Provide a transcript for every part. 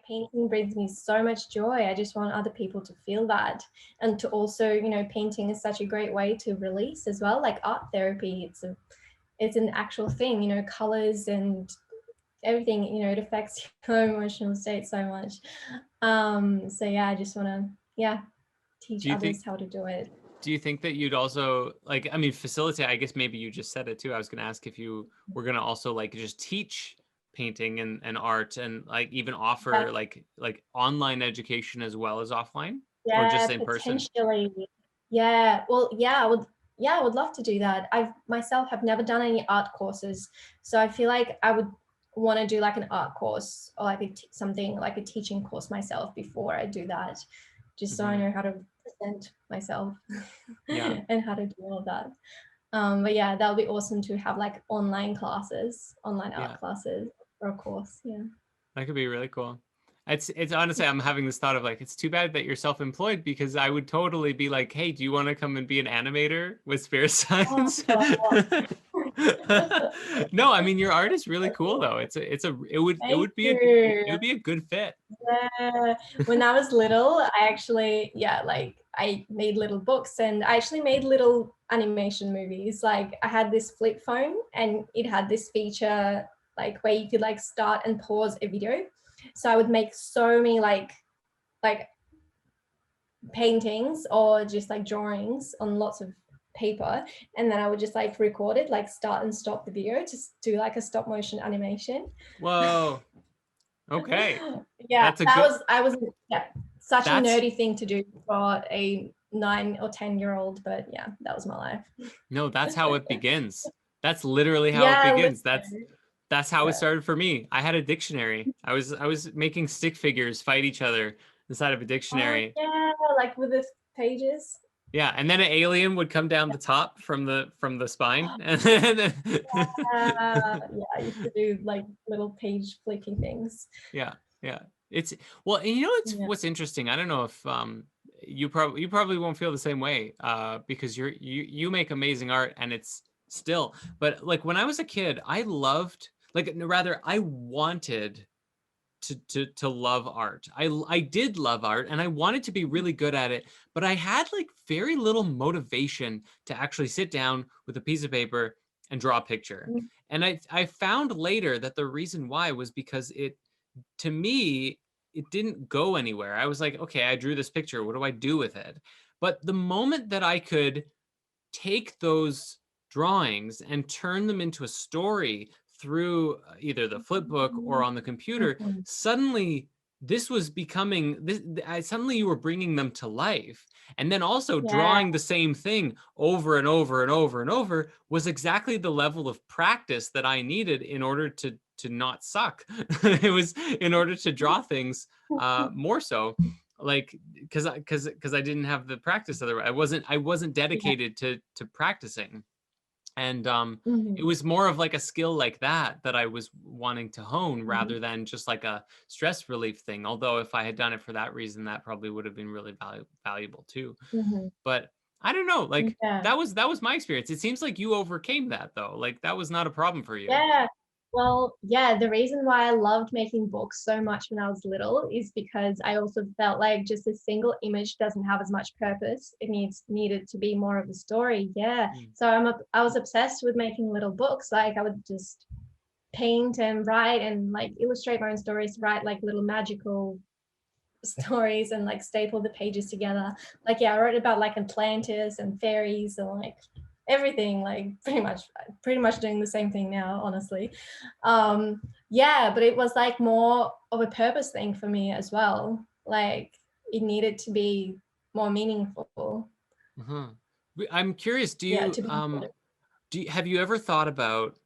painting brings me so much joy. I just want other people to feel that, and to also, you know, painting is such a great way to release as well. Like art therapy, it's an actual thing, you know, colors and everything, you know, it affects your emotional state so much. So yeah, I just want to teach Do you think others how to do it. do you think that you'd also like, I mean, facilitate, I guess maybe you just said it too. I was going to ask if you were going to also like just teach painting and art and like even offer like online education as well as offline or just Yeah, in person? potentially. Yeah, well, I would love to do that. I myself have never done any art courses, so I feel like I would want to do like an art course or like something like a teaching course myself before I do that, just so I know how to present myself Yeah. and how to do all of that. But yeah, that would be awesome to have like online Yeah. art classes or a course. Yeah. That could be really cool. It's honestly, I'm having this thought of like, it's too bad that you're self-employed because I would totally be like, hey, do you want to come and be an animator with Spirit Oh, Science? God. No, I mean your art is really cool though. It Thank would be you. a good fit. Yeah. When I was little, I actually, like I made little books and I actually made little animation movies. Like I had this flip phone and it had this feature like where you could like start and pause a video. So I would make so many like paintings or just like drawings on lots of paper, and then I would just like record it, like start and stop the video, just do like a stop motion animation. Whoa. Okay. Yeah, That's a good I was such a that's nerdy thing to do for a 9 or 10-year-old, but yeah, that was my life. no, that's how it begins. That's literally how it Yeah, begins. literally. That's how it Yeah. started for me. I had a dictionary. I was making stick figures fight each other inside of a Oh dictionary. yeah, like with the pages. Yeah, and then an alien would come down the top from the spine, and then Yeah, I used to do like little page flicking things. yeah, yeah. It's well, and you know Yeah. what's interesting. I don't know if you probably won't feel the same way because you make amazing art and it's still. But like when I was a kid, I loved like rather I wanted to love art. I did love art and I wanted to be really good at it, but I had like very little motivation to actually sit down with a piece of paper and draw a picture. And I found later that the reason why was because it to me it didn't go anywhere. I was like, okay, I drew this picture. What do I do with it? But the moment that I could take those drawings and turn them into a story through either the flip book or on the computer, suddenly this was becoming this. Suddenly you were bringing them to life, and then also Yeah. drawing the same thing over and over and over and over was exactly the level of practice that I needed in order to not suck. It was in order to draw things more so like because I didn't have the practice otherwise. I wasn't Yeah. dedicated to practicing. And it Mhm. was more of like a skill like that I was wanting to hone Mhm. rather than just like a stress relief thing. Although if I had done it for that reason, that probably would have been really valuable too. Mhm. But I don't know, like Yeah. that was my experience. It seems like you overcame that though. Like that was not a problem for you. Yeah. Well, yeah, the reason why I loved making books so much when I was little is because I also felt like just a single image doesn't have as much purpose. It needed to be more of a story. Yeah. Mm. So I was obsessed with making little books. Like I would just paint and write and like illustrate my own stories, write like little magical stories and like staple the pages together. Like yeah, I wrote about like Atlantis and fairies and like everything, like pretty much doing the same thing now, honestly. Yeah, but it was like more of a purpose thing for me as well. Like it needed to be more meaningful. Uh-huh. I'm curious, Yeah, to be important. have you ever thought about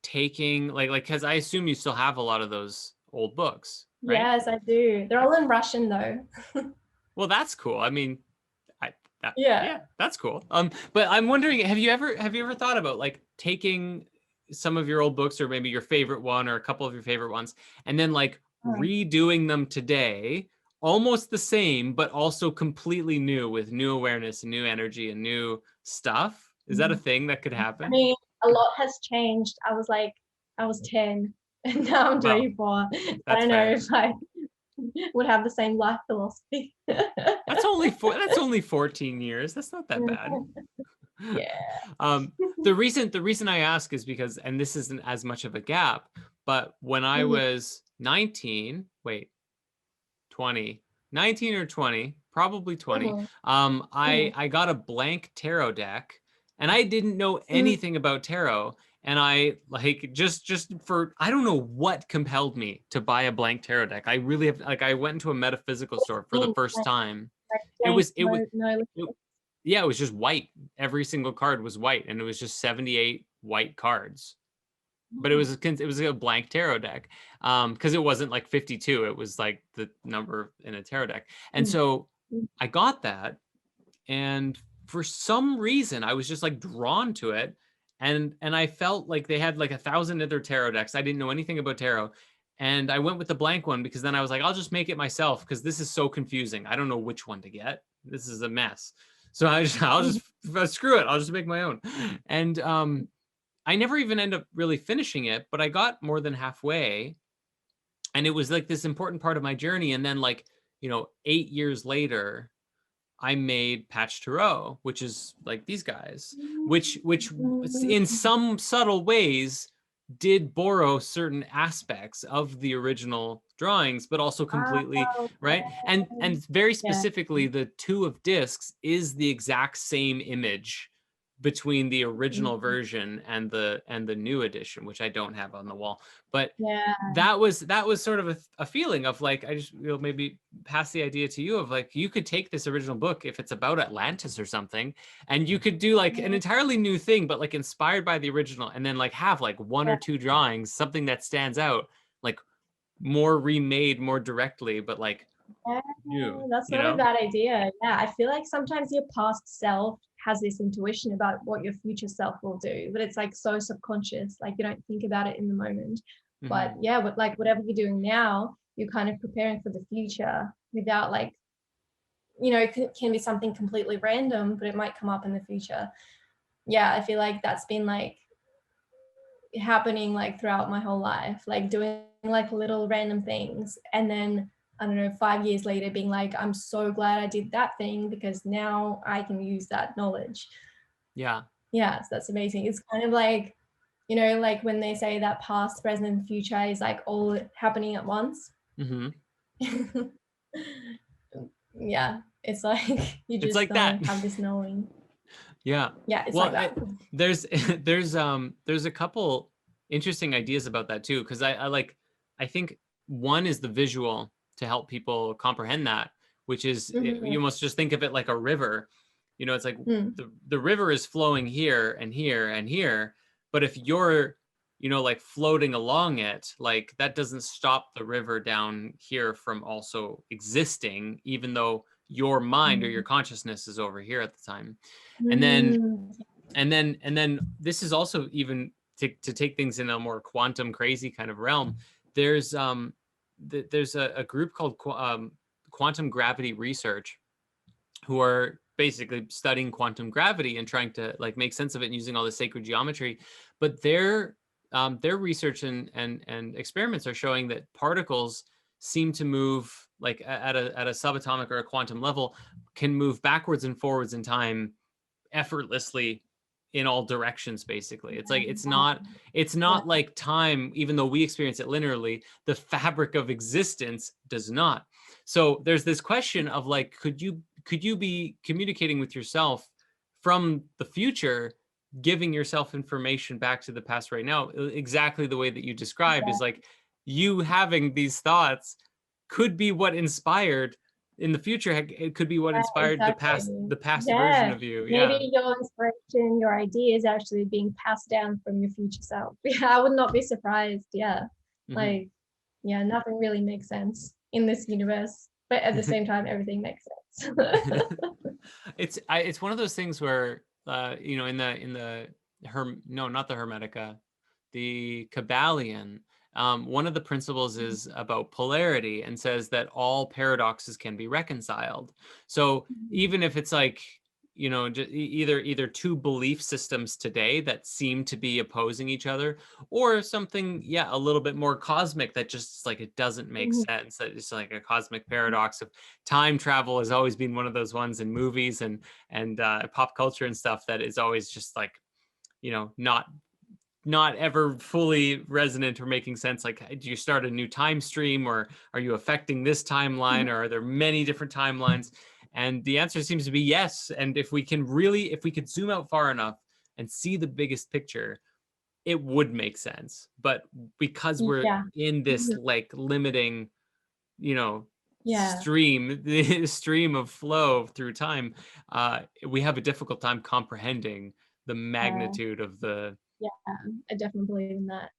taking like because I assume you still have a lot of those old books, right? Yes, I do. They're all in Russian though. Well, that's cool. I mean, Yeah. yeah, that's cool. But I'm wondering, have you ever thought about like taking some of your old books or maybe your favorite one or a couple of your favorite ones and then like redoing them today, almost the same, but also completely new with new awareness and new energy and new stuff? Is that a thing that could I happen? mean, a lot has changed. I was 10 and now I'm Well, 24. I that's don't know fair. if I would have the same life philosophy. That's only 14 years. That's not that bad. Yeah. The reason I ask is because, and this isn't as much of a gap, but when I Mhm, was 19, wait, 20, 19 or 20, probably 20, mhm, mhm, I got a blank tarot deck, and I didn't know mm, anything about tarot. And I like just for, I don't know what compelled me to buy a blank tarot deck. I really have, like, I went into a metaphysical store for the mm, first time. like It blank, was it was no it, yeah, it was just white. Every single card was white, and it was just 78 white cards. But it was a blank tarot deck, because it wasn't like 52. It was like the number in a tarot deck. And mm, so mm, I got that, and for some reason I was just like drawn to it, and I felt like they had like 1,000 other tarot decks. I didn't know anything about tarot, and I went with the blank one because then I was like, I'll just make it myself because this is so confusing. I don't know which one to get. This is a mess. So I'll mhm, just screw it. I'll just make my own. And I never even end up really finishing it, but I got more than halfway, and it was like this important part of my journey. And then, like, 8 years later, I made Patch Tarot, which is like these guys, which in mm. some subtle ways did borrow certain aspects of the original drawings, but also completely, Wow, right. And very yeah, specifically, the two of discs is the exact same image between the original mm, version and the new edition, which I don't have on the wall. But yeah, that was sort of a feeling of like, I just maybe pass the idea to you of like, you could take this original book if it's about Atlantis or something, and you could do like an yeah, entirely new thing, but like inspired by the original, and then like have like one yeah. or two drawings, something that stands out, like more remade more directly, but like Yeah, new, that's not a bad idea. Yeah, I feel like sometimes your past self has this intuition about what your future self will do, but it's like so subconscious, like you don't think about it in the moment. But Hmm. yeah, but like whatever you're doing now, you're kind of preparing for the future without like, it can be something completely random, but it might come up in the future. Yeah, I feel like that's been like happening like throughout my whole life, like doing like little random things. And then I don't know, 5 years later being like, I'm so glad I did that thing because now I can use that knowledge. Yeah. Yeah, so that's amazing. It's kind of like, like when they say that past, present, and future is like all happening at once. Hmm. Yeah, it's like you It's just like that. have this knowing. Yeah. Yeah, it's Well, like that. there's there's a couple interesting ideas about that too, because I like, I think one is the visual to help people comprehend that, which is, Mhm. you must just think of it like a river. It's like Mm. the river is flowing here and here and here, but if you're, like floating along it, like that doesn't stop the river down here from also existing, even though your mind or your Mm. consciousness is over here at the time. And then Mm. and then this is also even to take things in a more quantum crazy kind of realm. There's there's a group called quantum gravity research, who are basically studying quantum gravity and trying to like make sense of it and using all the sacred geometry. But their research and experiments are showing that particles seem to move like at a subatomic or a quantum level, can move backwards and forwards in time effortlessly in all directions. Basically, it's like it's not like time, even though we experience it linearly, the fabric of existence does not. So there's this question of like, could you be communicating with yourself from the future, giving yourself information back to the past right now, exactly the way that you described, Yeah. is like you having these thoughts could be what inspired in the future. It could be what inspired Exactly. the past version Yeah. of you. Yeah. Maybe your inspiration, your idea is actually being passed down from your future self. Yeah, I would not be surprised. Yeah. Hmm. Like, yeah, nothing really makes sense in this universe, but at the same time, everything makes sense. It's one of those things where in the no, not the Hermetica, the Kabbalion, one of the principles is about polarity and says that all paradoxes can be reconciled. So even if it's like you know, either two belief systems today that seem to be opposing each other, or something, yeah, a little bit more cosmic that just like it doesn't make Mhm. sense. That it's like a cosmic paradox of time travel has always been one of those ones in movies and pop culture and stuff that is always just like, you know, not ever fully resonant or making sense. Like, do you start a new time stream, or are you affecting this timeline, or are there many different timelines? And the answer seems to be yes. And if we could zoom out far enough and see the biggest picture, it would make sense. But because we're Yeah. in this Mhm. like limiting, you know, Yeah. the stream of flow through time, we have a difficult time comprehending the Uh, magnitude of the yeah. I definitely believe in that.